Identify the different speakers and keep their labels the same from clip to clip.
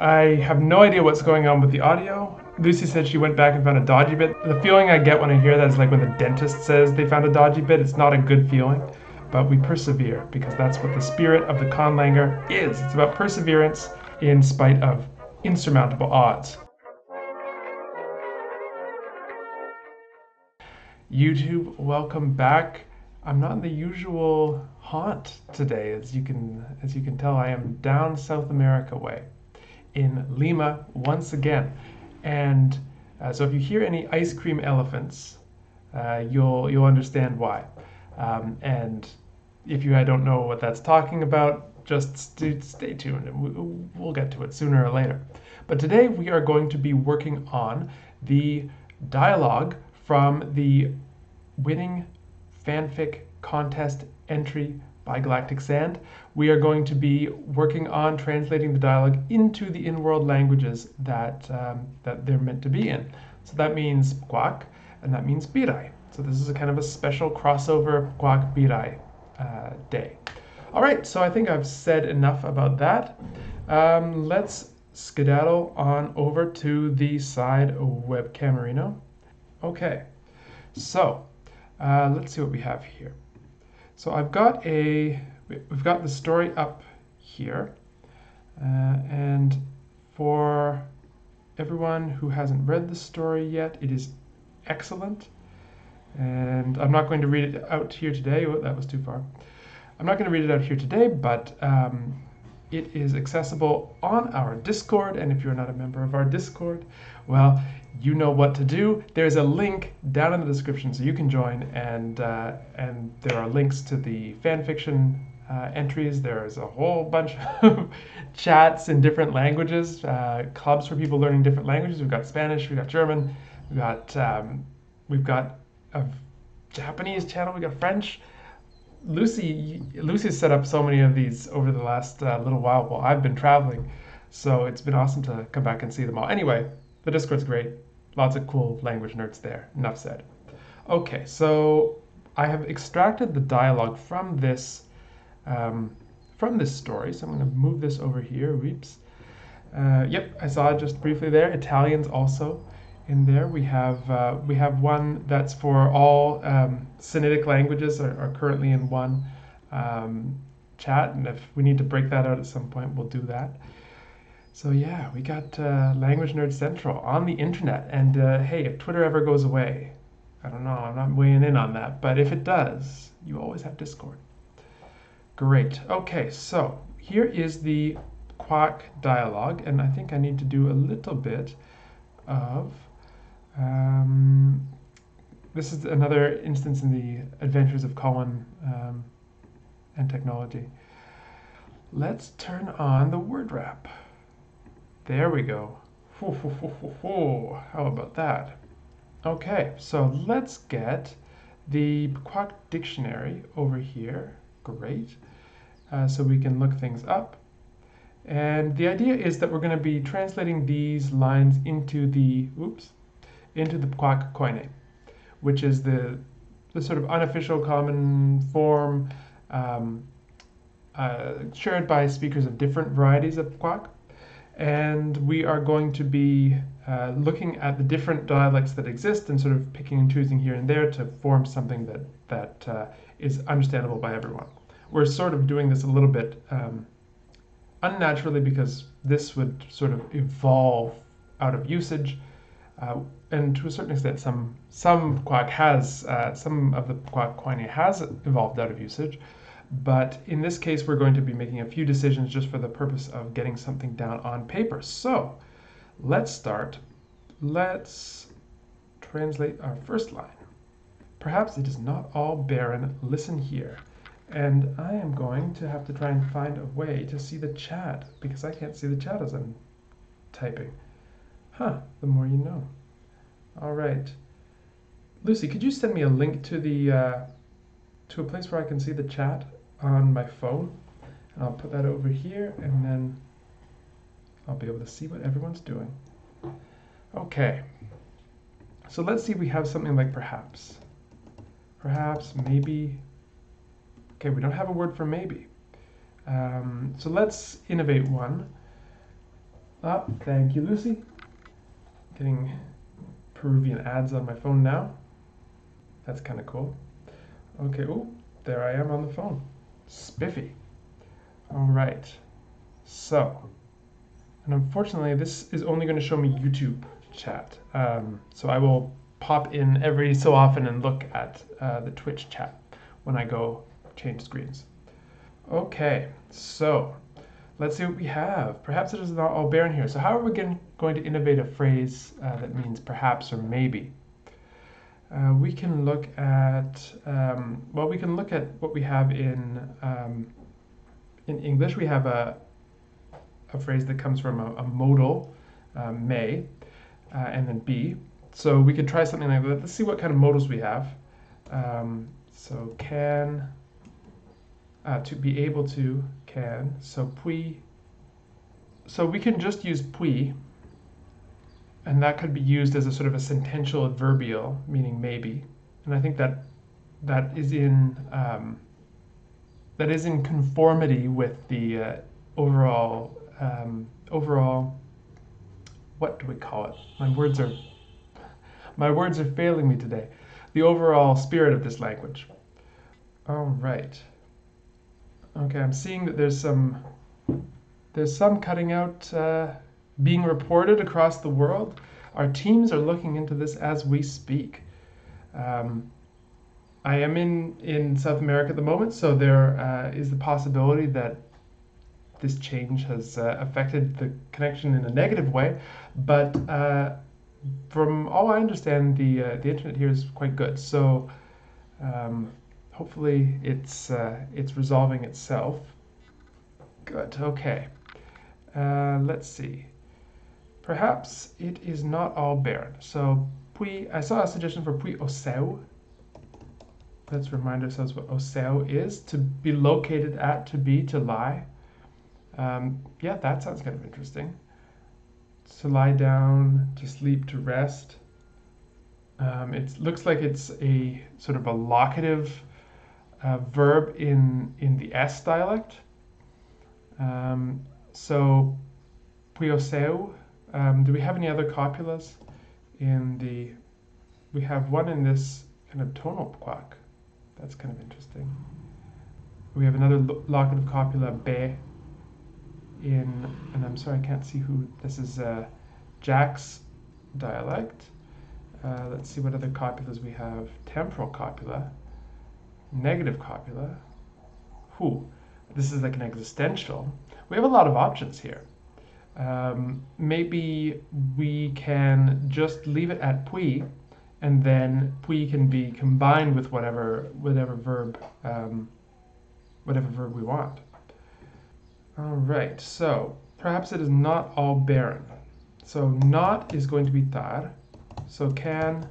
Speaker 1: I have no idea what's going on with the audio. Lucy said she went back and found a dodgy bit. The feeling I get when I hear that is like when the dentist says they found a dodgy bit. It's not a good feeling, but we persevere because that's what the spirit of the conlanger is. It's about perseverance in spite of insurmountable odds. YouTube, welcome back. I'm not in the usual haunt today, as you can tell. I am down South America way, in Lima once again, and so if you hear any ice cream elephants, you'll understand why. And if you don't know what that's talking about, just stay tuned, and we'll get to it sooner or later. But today we are going to be working on the dialogue from the winning fanfic contest entry by Galactic Sand. We are going to be working on translating the dialogue into the in-world languages that they're meant to be in. So that means Pkwak, and that means Birai. So this is a kind of a special crossover Pkwak Birai day. All right, so I think I've said enough about that. Let's skedaddle on over to the side webcamerino. Okay, so let's see what we have here. So we've got the story up here, and for everyone who hasn't read the story yet, it is excellent, and I'm not going to read it out here today. Oh, that was too far. I'm not going to read it out here today, but it is accessible on our Discord, and if you're not a member of our Discord, well, you know what to do. There's a link down in the description so you can join, and there are links to the fanfiction entries. There's a whole bunch of chats in different languages, clubs for people learning different languages. We've got Spanish, we've got German, we've got a Japanese channel, we've got French. Lucy's set up so many of these over the last little while I've been traveling, so it's been awesome to come back and see them all. Anyway, the Discord's great. Lots of cool language nerds there. Enough said. Okay, so I have extracted the dialogue from this story. So I'm going to move this over here. Whoops. Yep, I saw it just briefly there. Italian's also in there. We have one that's for all Sinitic languages are currently in one chat, and if we need to break that out at some point, we'll do that. So yeah, we got Language Nerd Central on the internet, and hey, if Twitter ever goes away, I don't know, I'm not weighing in on that, but if it does, you always have Discord. Great. Okay, so here is the Quack Dialogue, and I think I need to do a little bit of this is another instance in the Adventures of Colin and Technology. Let's turn on the word wrap. There we go. How about that? Okay, so let's get the Pkwak dictionary over here. Great. So we can look things up. And the idea is that we're going to be translating these lines into the Pkwak Koine, which is the sort of unofficial common form shared by speakers of different varieties of Pkwak. And we are going to be looking at the different dialects that exist and sort of picking and choosing here and there to form something that is understandable by everyone. We're sort of doing this a little bit unnaturally because this would sort of evolve out of usage, and to a certain extent, some Pkwak has some of the Pkwak Koine has evolved out of usage. But in this case, we're going to be making a few decisions just for the purpose of getting something down on paper. So let's start. Let's translate our first line. Perhaps it is not all barren. Listen here. And I am going to have to try and find a way to see the chat because I can't see the chat as I'm typing. Huh, the more you know. All right. Lucy, could you send me a link to to a place where I can see the chat on my phone? And I'll put that over here, and then I'll be able to see what everyone's doing. Okay. So let's see if we have something like perhaps. Perhaps, maybe. Okay, we don't have a word for maybe. So let's innovate one. Ah, thank you, Lucy. Getting Peruvian ads on my phone now. That's kind of cool. Okay, oh, there I am on the phone. Spiffy. All right. So, and unfortunately, this is only going to show me YouTube chat. So I will pop in every so often and look at the Twitch chat when I go change screens. Okay, so let's see what we have. Perhaps it is not all barren here. So how are we going to innovate a phrase that means perhaps or maybe? We can look at, well, we can look at what we have in English. We have a phrase that comes from a modal, may, and then be. So we could try something like that. Let's see what kind of modals we have. So can, to be able to, can. So puis. So we can just use puis, and that could be used as a sort of a sentential adverbial, meaning maybe. And I think that is in conformity with the overall what do we call it? My words are failing me today. The overall spirit of this language. All right. Okay, I'm seeing that there's some cutting out being reported across the world. Our teams are looking into this as we speak. I am in South America at the moment, so there is the possibility that this change has affected the connection in a negative way. But from all I understand, the internet here is quite good. So hopefully it's resolving itself. Good. Okay. Let's see. Perhaps it is not all barren. So puis, I saw a suggestion for puis au céu. Let's remind ourselves what au céu is: to be located at, to be, to lie. Yeah, that sounds kind of interesting. To lie down, to sleep, to rest. It looks like it's a sort of a locative verb in the S dialect. So puis au céu. Do we have any other copulas in the? We have one in this kind of tonal Pkwak. That's kind of interesting. We have another locative copula, be, and I'm sorry, I can't see who, this is Jack's dialect. Let's see what other copulas we have. Temporal copula, negative copula. This is like an existential. We have a lot of options here. Maybe we can just leave it at puis, and then puis can be combined with whatever verb we want. All right, so perhaps it is not all barren. So not is going to be tar. So can,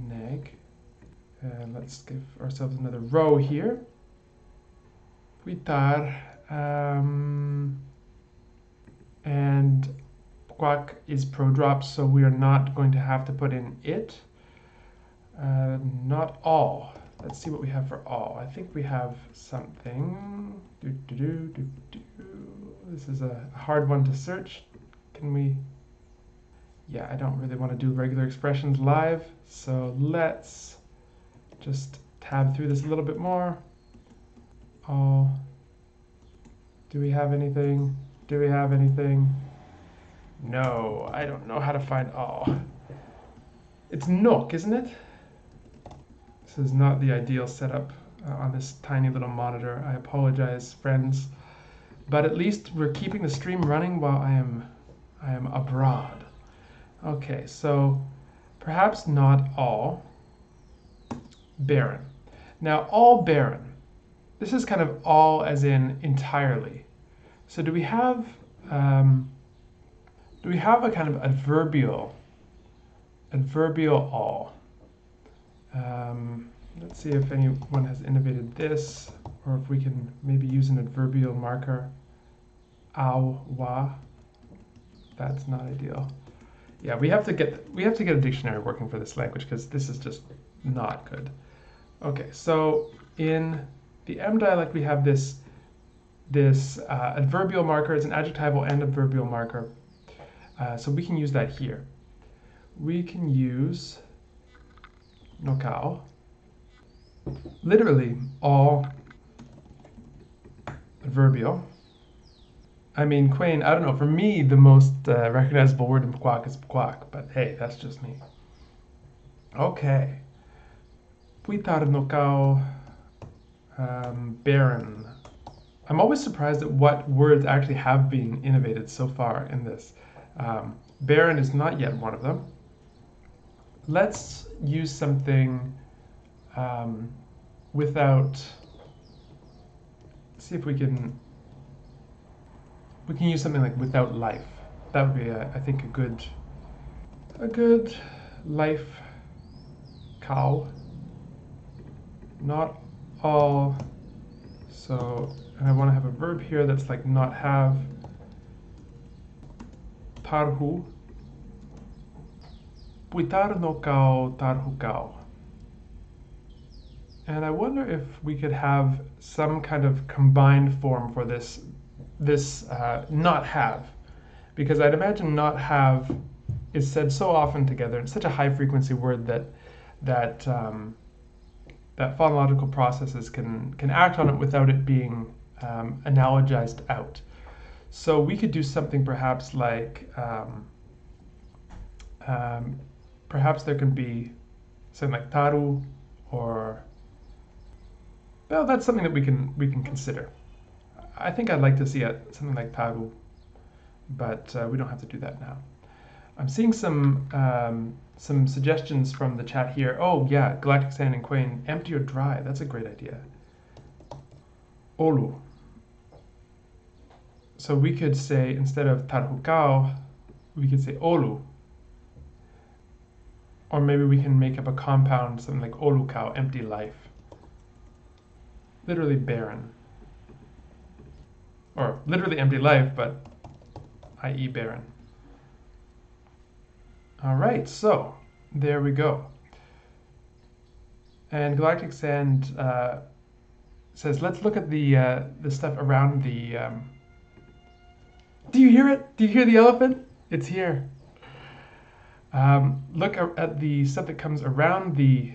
Speaker 1: neg, and let's give ourselves another row here. Puis tar, and Pkwak is pro-drop, so we are not going to have to put in it. Not all. Let's see what we have for all. I think we have something. This is a hard one to search. Can we? Yeah, I don't really want to do regular expressions live, so let's just tab through this a little bit more. All. Do we have anything? Do we have anything? No, I don't know how to find all. It's nook, isn't it? This is not the ideal setup on this tiny little monitor. I apologize, friends. But at least we're keeping the stream running while I am abroad. Okay, so perhaps not all barren. Now, all barren. This is kind of all as in entirely. So do we have a kind of adverbial all? Let's see if anyone has innovated this, or if we can maybe use an adverbial marker. Au, wa. That's not ideal. Yeah, we have to get a dictionary working for this language, because this is just not good. Okay, so in the M dialect we have this this adverbial marker. It's an adjectival and adverbial marker. So we can use that here. We can use nokao, literally all adverbial. I mean, Quain, I don't know, for me, the most recognizable word in Pkwak is Pkwak, but hey, that's just me. Okay. Puitar nokao, barren. I'm always surprised at what words actually have been innovated so far in this. Barren is not yet one of them. Let's use something without. See if we can use something like without life. That would be, I think, a good life cow. Not all. So, and I want to have a verb here that's like not have. Tarhu. Puitar no kau tarhu kau. And I wonder if we could have some kind of combined form for this not have, because I'd imagine not have is said so often together. It's such a high frequency word that phonological processes can act on it without it being analogized out. So we could do something perhaps like perhaps there can be something like taru, or well, that's something that we can consider. I think I'd like to see something like taru, but we don't have to do that now. I'm seeing some suggestions from the chat here. Oh yeah, Galactic Sand and Quain, empty or dry. That's a great idea. Olu. So we could say, instead of tarhukao, we could say olu. Or maybe we can make up a compound, something like olukao, empty life. Literally barren. Or literally empty life, but i.e. barren. All right, so there we go. And Galactic Sand says, let's look at the stuff around the... Do you hear it? Do you hear the elephant? It's here. Look at the stuff that comes around the...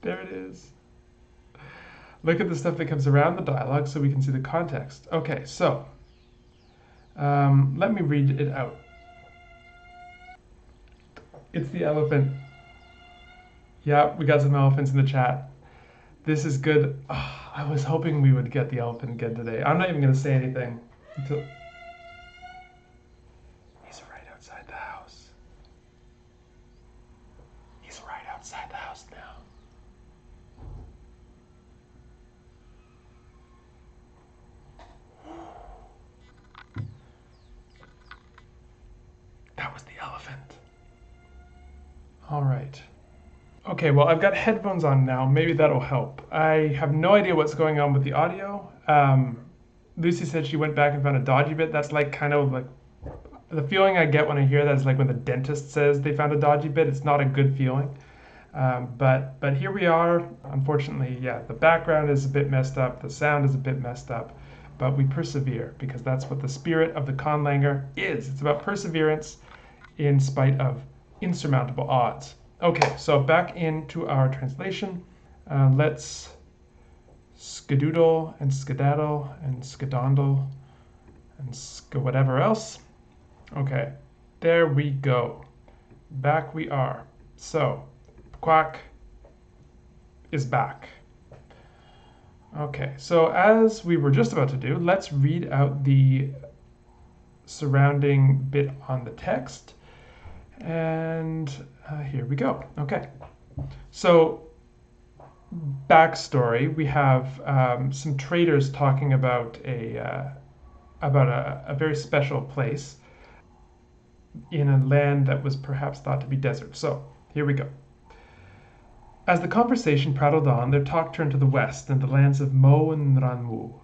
Speaker 1: There it is. Look at the stuff that comes around the dialogue so we can see the context. Okay, so let me read it out. It's the elephant. Yeah, we got some elephants in the chat. This is good. Oh, I was hoping we would get the elephant again today. I'm not even going to say anything until... He's right outside the house. He's right outside the house now. That was the elephant. All right. Okay, well, I've got headphones on now. Maybe that'll help. I have no idea what's going on with the audio. Lucy said she went back and found a dodgy bit. That's like kind of like the feeling I get when I hear that is like when the dentist says they found a dodgy bit. It's not a good feeling. But here we are. Unfortunately, yeah, the background is a bit messed up. The sound is a bit messed up. But we persevere because that's what the spirit of the conlanger is. It's about perseverance in spite of insurmountable odds. Okay, so back into our translation. Let's skedoodle and skedaddle and skedondle and whatever else. Okay, there we go. Back we are. So, Quack is back. Okay, so as we were just about to do, let's read out the surrounding bit on the text. And here we go. Okay, so backstory: we have some traders talking about a very special place in a land that was perhaps thought to be desert. So here we go. As the conversation prattled on, their talk turned to the west and the lands of Mo and Ranmu.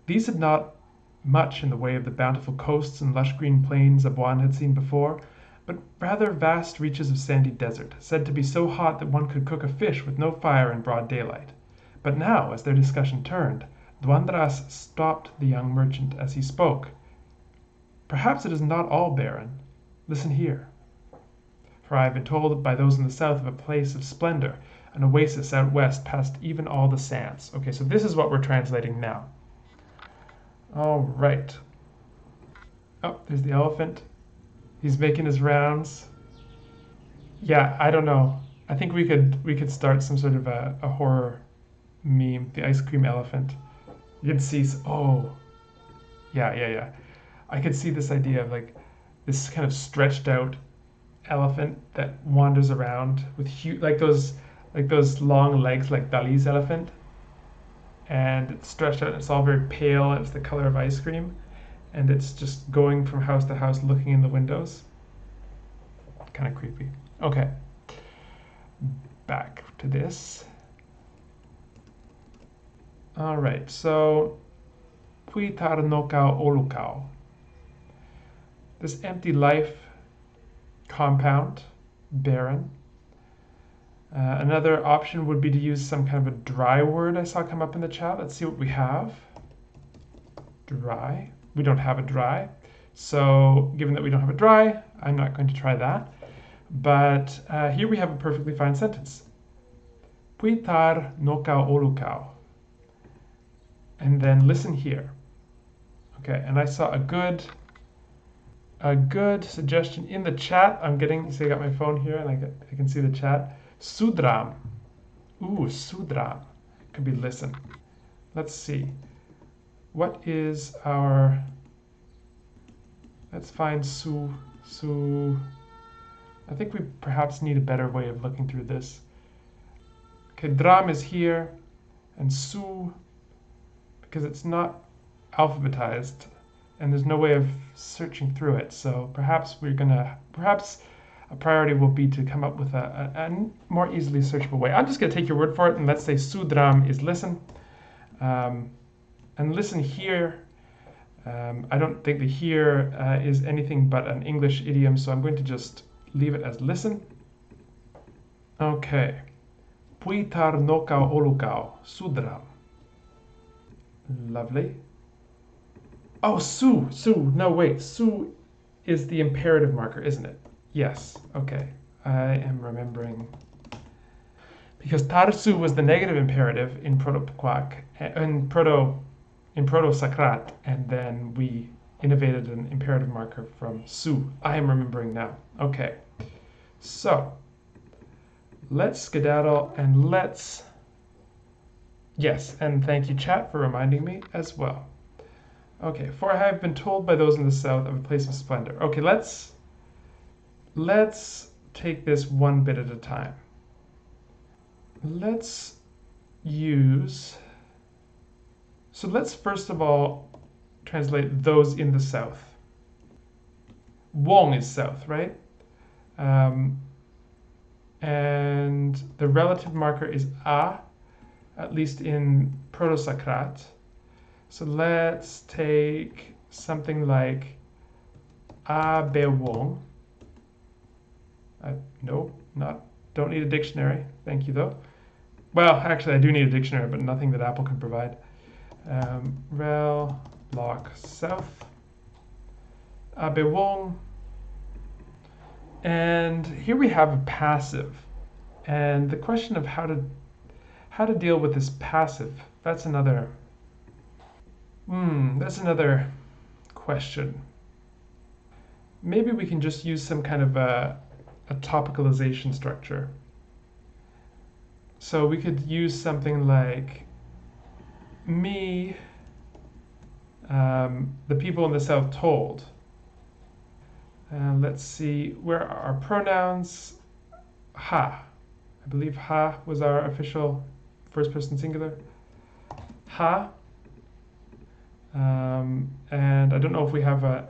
Speaker 1: These had not much in the way of the bountiful coasts and lush green plains Abuan had seen before, but rather vast reaches of sandy desert, said to be so hot that one could cook a fish with no fire in broad daylight. But now, as their discussion turned, Duandras stopped the young merchant as he spoke. Perhaps it is not all barren. Listen here. For I have been told by those in the south of a place of splendor, an oasis out west past even all the sands. Okay, so this is what we're translating now. All right. Oh, there's the elephant. He's making his rounds. Yeah, I don't know. I think we could start some sort of a horror meme. The ice cream elephant. You can see. Oh, yeah. I could see this idea of like this kind of stretched out elephant that wanders around with huge, like those long legs, like Dali's elephant, and it's stretched out. And it's all very pale. And it's the color of ice cream, and it's just going from house to house, looking in the windows. Kind of creepy. Okay, back to this. All right, so Puitar nokao olukao. This empty life, compound, barren. Another option would be to use some kind of a dry word I saw come up in the chat. Let's see what we have. Dry. We don't have a dry. So given that we don't have a dry, I'm not going to try that. But here we have a perfectly fine sentence. Puitar nokao olukao. And then listen here. Okay, and I saw a good suggestion in the chat. I'm getting, see, I got my phone here and I can see the chat. Sudram. Ooh, sudram. Could be listen. Let's see. What is our, let's find su. I think we perhaps need a better way of looking through this. Okay, dram is here, and su, because it's not alphabetized, and there's no way of searching through it. So perhaps a priority will be to come up with a more easily searchable way. I'm just going to take your word for it, and let's say sudram is listen. And listen here, I don't think the here is anything but an English idiom, so I'm going to just leave it as listen. Okay. Puitar nokao olukao, sudram. Lovely. Oh, su. No, wait. Su is the imperative marker, isn't it? Yes. Okay. I am remembering. Because tarsu was the negative imperative in Proto-Pkwak, in Proto-Sakrat, and then we innovated an imperative marker from su. I am remembering now. Okay. So, let's skedaddle and let's... Yes, and thank you, chat, for reminding me as well. Okay, for I have been told by those in the south of a place of splendor. Okay, let's take this one bit at a time. Let's use... So let's first of all translate those in the south. Wong is south, right? And the relative marker is a, at least in Proto-Sakrat. So let's take something like a be wong. No, don't need a dictionary. Thank you, though. Well, actually, I do need a dictionary, but nothing that Apple can provide. Rel, lock, south. A be wong. And here we have a passive. And the question of how to deal with this passive, that's another question. Maybe we can just use some kind of a topicalization structure. So we could use something like me, the people in the south told. Let's see, where are our pronouns? Ha. I believe ha was our official first person singular. Ha. And I don't know if we have an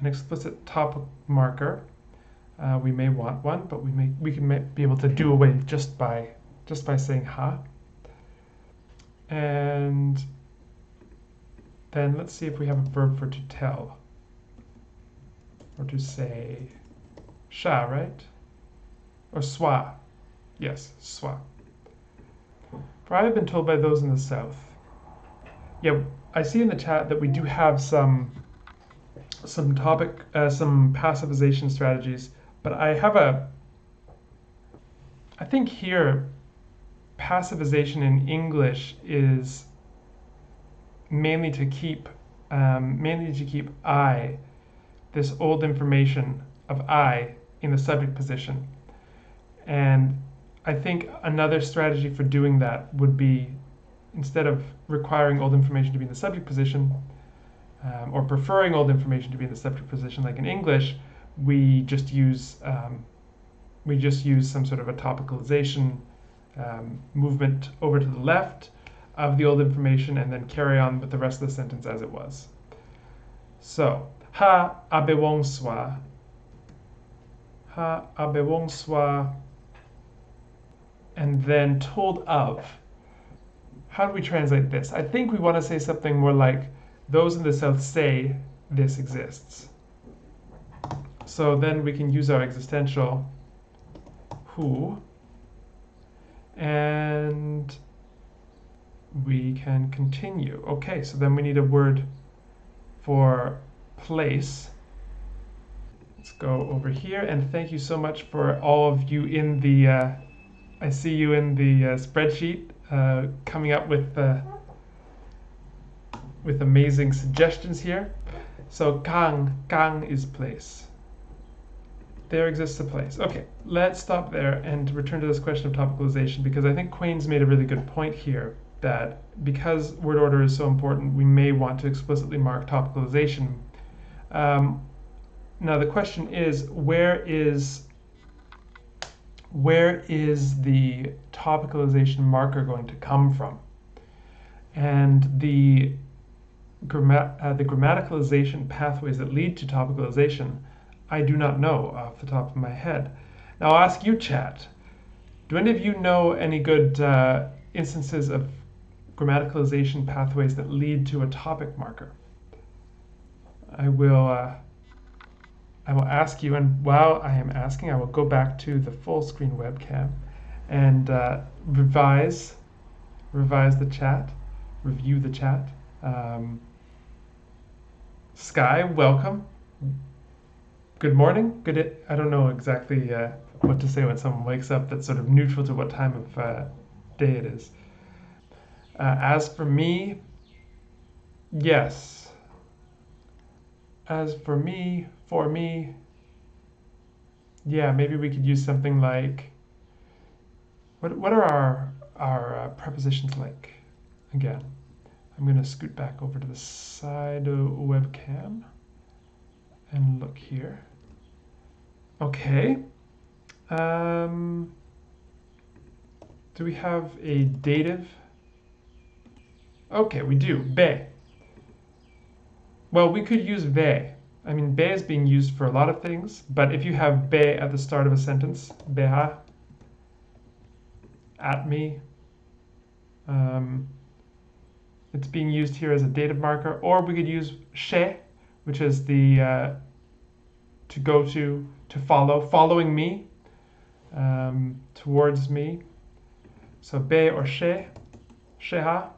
Speaker 1: explicit topic marker. We may want one, but we can be able to do away just by saying ha. And then let's see if we have a verb for to tell. Or to say sha, right? Or swa. Yes, swa. For I have been told by those in the south. Yeah, I see in the chat that we do have some passivization strategies, but I think here passivization in English is mainly to keep I, this old information of I, in the subject position. And I think another strategy for doing that would be, instead of requiring old information to be in the subject position, or preferring old information to be in the subject position, like in English, we just use some sort of a topicalization movement over to the left of the old information, and then carry on with the rest of the sentence as it was. So, ha abewonswa, and then told of. How do we translate this? I think we want to say something more like, those in the South say this exists. So then we can use our existential who, and we can continue. Okay, so then we need a word for place. Let's go over here, and thank you so much for all of you in the, I see you in the spreadsheet, coming up with amazing suggestions here. So gang is place. There exists a place. Okay, let's stop there and return to this question of topicalization, because I think Quain's made a really good point here, that because word order is so important, we may want to explicitly mark topicalization. Now the question is, where is the topicalization marker going to come from? And the grammaticalization pathways that lead to topicalization, I do not know off the top of my head. Now I'll ask you, chat. Do any of you know any good instances of grammaticalization pathways that lead to a topic marker? I will ask you, and while I am asking, I will go back to the full screen webcam and revise the chat, review the chat. Sky, welcome. Good morning. I don't know exactly what to say when someone wakes up that's sort of neutral to what time of day it is. As for me, yes. As for me, yeah, maybe we could use something like, what are our prepositions like? Again, I'm going to scoot back over to the side of webcam and look here. Okay. Do we have a dative? Okay, we do. Be. Well, we could use be. I mean, be is being used for a lot of things, but if you have be at the start of a sentence, beha, at me, it's being used here as a dative marker, or we could use she, which is the to go to follow, following me, towards me. So be or she, sheha.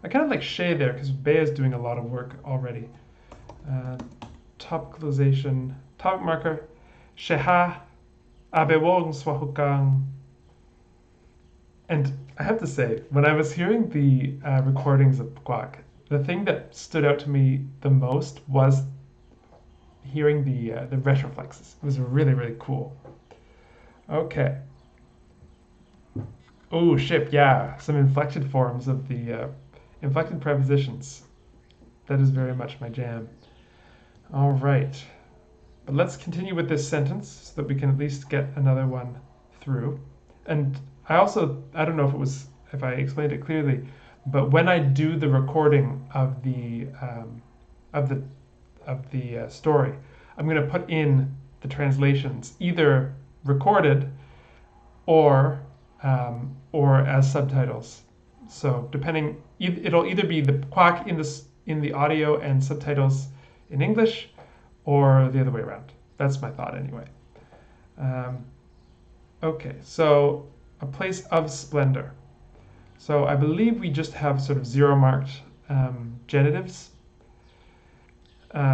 Speaker 1: I kind of like she there because be is doing a lot of work already. Topicalization, topic marker, sheha, abewong swahukang. And I have to say, when I was hearing the recordings of Pkwak, the thing that stood out to me the most was hearing the retroflexes. It was really, really cool. Okay. Oh, ship, yeah. Some inflected forms of the inflected prepositions. That is very much my jam. All right. But let's continue with this sentence so that we can at least get another one through. And I don't know if I explained it clearly, but when I do the recording of the story, I'm going to put in the translations, either recorded or as subtitles. So depending, it'll either be the Quack in the audio and subtitles in English, or the other way around. That's my thought anyway. Okay, so a place of splendor. So I believe we just have sort of zero marked genitives.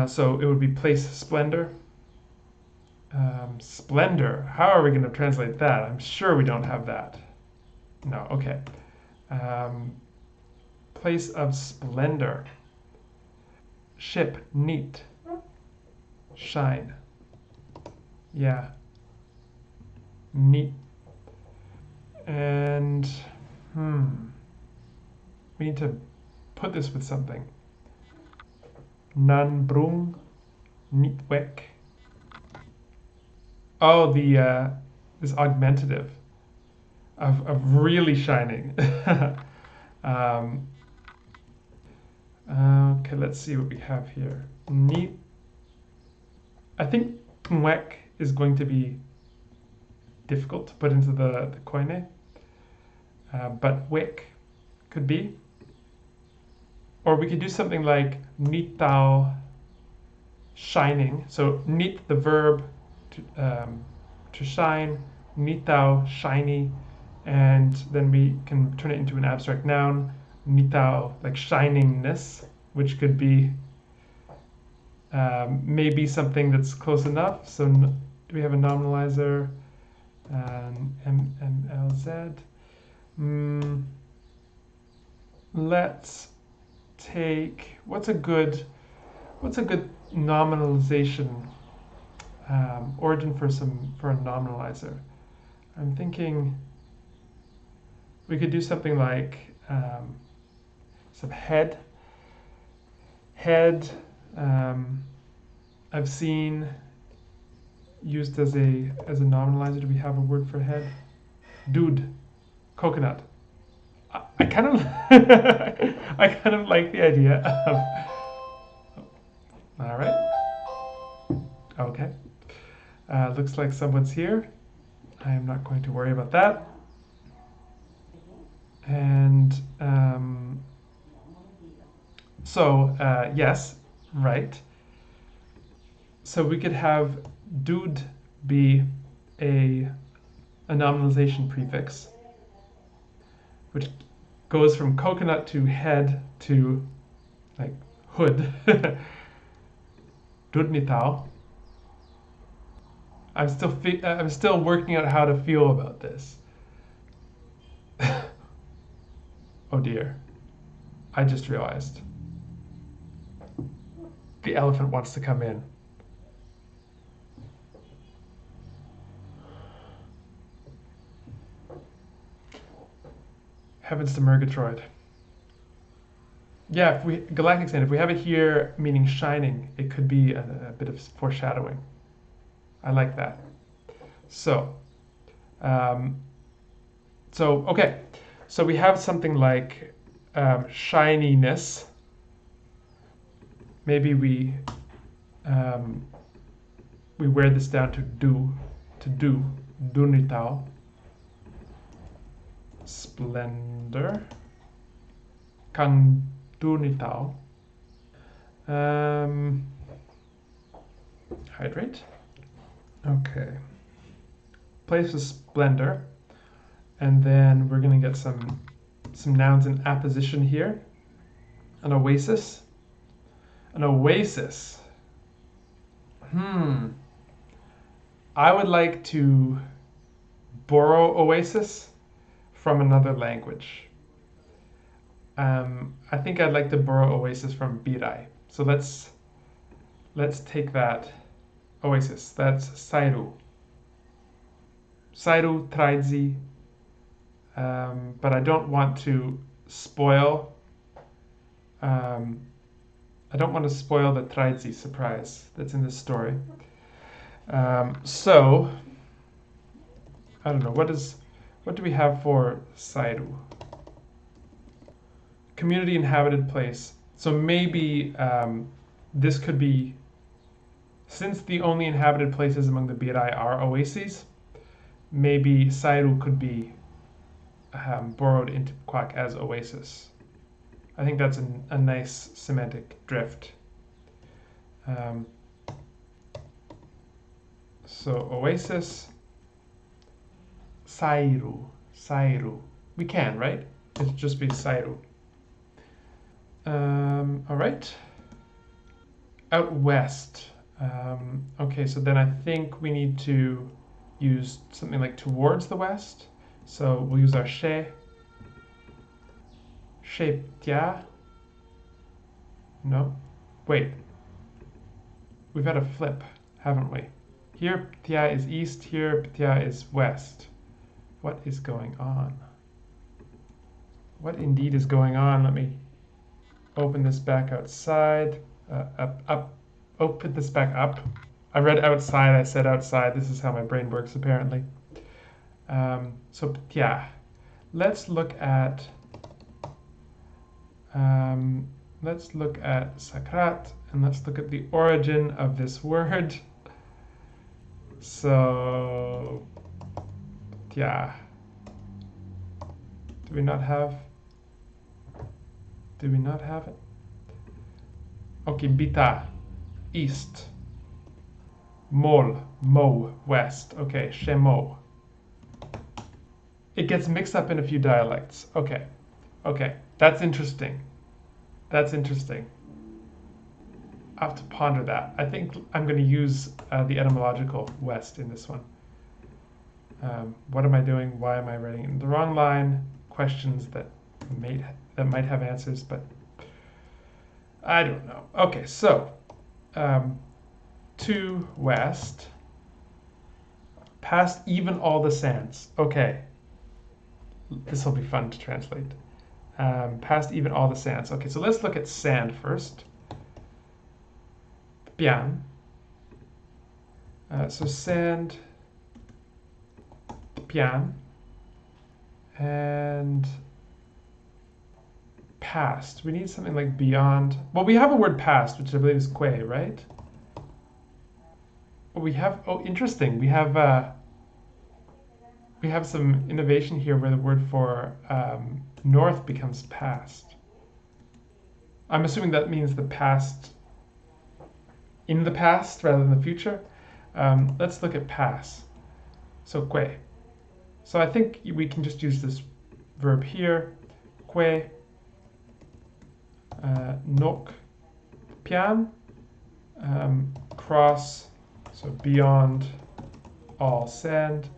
Speaker 1: So it would be place splendor. Splendor. How are we going to translate that? I'm sure we don't have that. No, okay. Place of splendor. Ship, neat. Shine. Yeah. Neat. And, we need to put this with something. Nan brung, nitwek. Oh, this augmentative of really shining. Okay, let's see what we have here. Neat. I think Pkwak is going to be difficult to put into the koine, but wick could be. Or we could do something like nitao shining. So nit, the verb to shine, nitao, shiny, and then we can turn it into an abstract noun, nitao, like shiningness, which could be maybe something that's close enough. So do we have a nominalizer? MLZ. Let's take what's a good nominalization origin for a nominalizer. I'm thinking we could do something like some head. I've seen used as a nominalizer. Do we have a word for head? Dude, coconut. I kind of I kind of like the idea of. All right. Okay. Looks like someone's here. I am not going to worry about that. And yes, right. So we could have dude be a nominalization prefix, which goes from coconut to head to like hood. Dudnitao. I'm still working out how to feel about this. Oh dear. I just realized. The elephant wants to come in. Heavens to Murgatroyd. Yeah, Galactic Sand, if we have it here meaning shining, it could be a bit of foreshadowing. I like that. So, okay. So we have something like shininess. Maybe we wear this down to dunitao. Splendor. Kang dunitao. Hydrate. Okay. Place of splendor. And then we're going to get some nouns in apposition here. An oasis. An oasis. I would like to borrow oasis from another language. I think I'd like to borrow oasis from Birai. So let's take that oasis. That's Sairu. Sairu Traidzi. But I don't want to spoil. I don't want to spoil the Traidzi surprise that's in this story. So I don't know. What do we have for Sairu? Community inhabited place. So maybe this could be, since the only inhabited places among the Birai are oases, maybe Sairu could be borrowed into Pkwak as oasis. I think that's a nice semantic drift. So oasis, Sairu. We can, right? It'd just be Sairu. All right. Out west. Okay, so then I think we need to use something like towards the west. So we'll use our she. She ptia. No. Wait. We've had a flip, haven't we? Here ptia is east, here ptia is west. What is going on? What indeed is going on? Let me open this back outside. Up. Open this back up. I read outside, I said outside. This is how my brain works, apparently. So, yeah. Let's look at Sakrat, and let's look at the origin of this word. So, yeah. Do we not have it? Okay, bita, east. Mol, mo, west. Okay, shemo. It gets mixed up in a few dialects. Okay, that's interesting. I have to ponder that. I think I'm going to use the etymological west in this one. What am I doing? Why am I writing in the wrong line? Questions that might have answers, but I don't know. Okay, so to west, past even all the sands. Okay, this will be fun to translate. Past even all the sands. Okay, so let's look at sand first. Pian. So sand, pian, and past. We need something like beyond. Well, we have a word past, which I believe is que, right? We have, oh, interesting. We have some innovation here where the word for north becomes past. I'm assuming that means the past in the past rather than the future. Let's look at pass. So que. So I think we can just use this verb here. Que. Nok. Pian. Cross. So beyond all sand.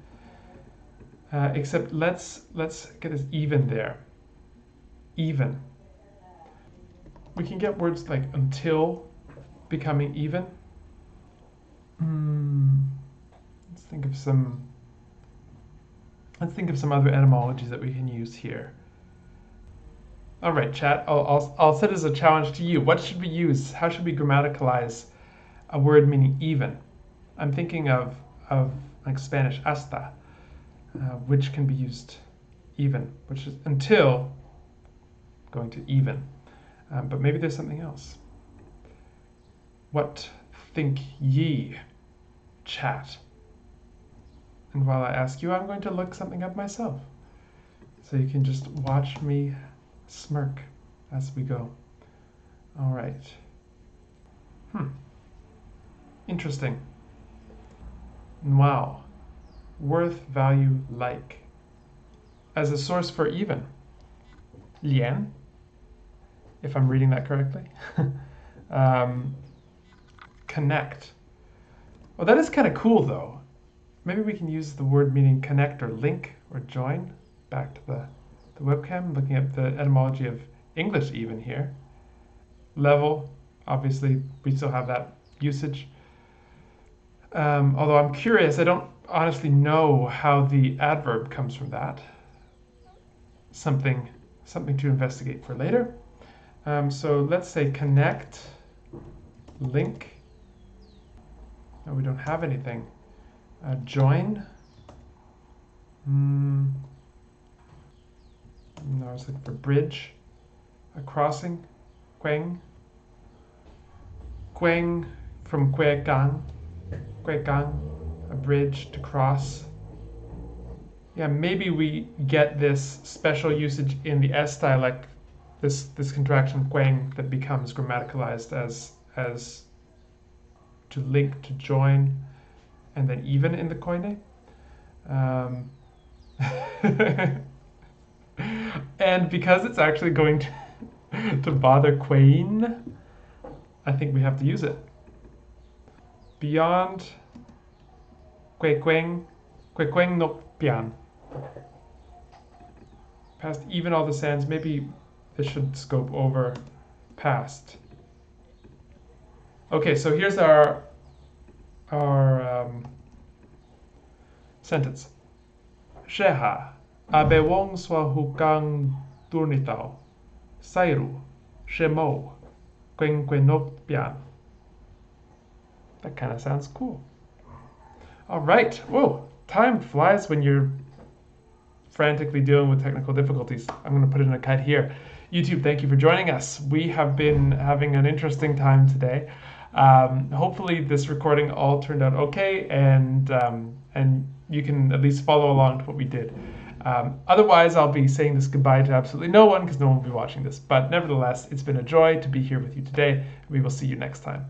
Speaker 1: Except let's get this even there. Even. We can get words like until becoming even. Let's think of some other etymologies that we can use here. All right, chat. I'll set as a challenge to you. What should we use? How should we grammaticalize a word meaning even? I'm thinking of like Spanish hasta, which can be used even, which is until going to even. But maybe there's something else. What think ye, chat? And while I ask you, I'm going to look something up myself. So you can just watch me smirk as we go. All right. Interesting. Wow. Worth, value, like. As a source for even. Lian, if I'm reading that correctly. Connect. Well, that is kind of cool, though. Maybe we can use the word meaning connect or link or join. Back to the webcam, looking at the etymology of English even here. Level, obviously, we still have that usage. Although I'm curious, I don't honestly know how the adverb comes from that. Something to investigate for later. So let's say connect, link. No, we don't have anything. Join. No, I was looking for bridge. A crossing. Quang. Quang from Quegang. Quegang. A bridge to cross. Yeah, maybe we get this special usage in the S dialect, this contraction quang that becomes grammaticalized as to link, to join, and then even in the koine. And because it's actually going to to bother Queen, I think we have to use it. Beyond Quequeng nok pian. Past even all the sands. Maybe this should scope over past. Okay, so here's our sentence. Sheha abe wong swa hukang turnitao. Sairu shemo quenquenok pian. That kind of sounds cool. All right. Whoa, time flies when you're frantically dealing with technical difficulties. I'm going to put in a cut here. YouTube, thank you for joining us. We have been having an interesting time today. Hopefully this recording all turned out okay, and you can at least follow along to what we did. Otherwise, I'll be saying this goodbye to absolutely no one because no one will be watching this. But nevertheless, it's been a joy to be here with you today. We will see you next time.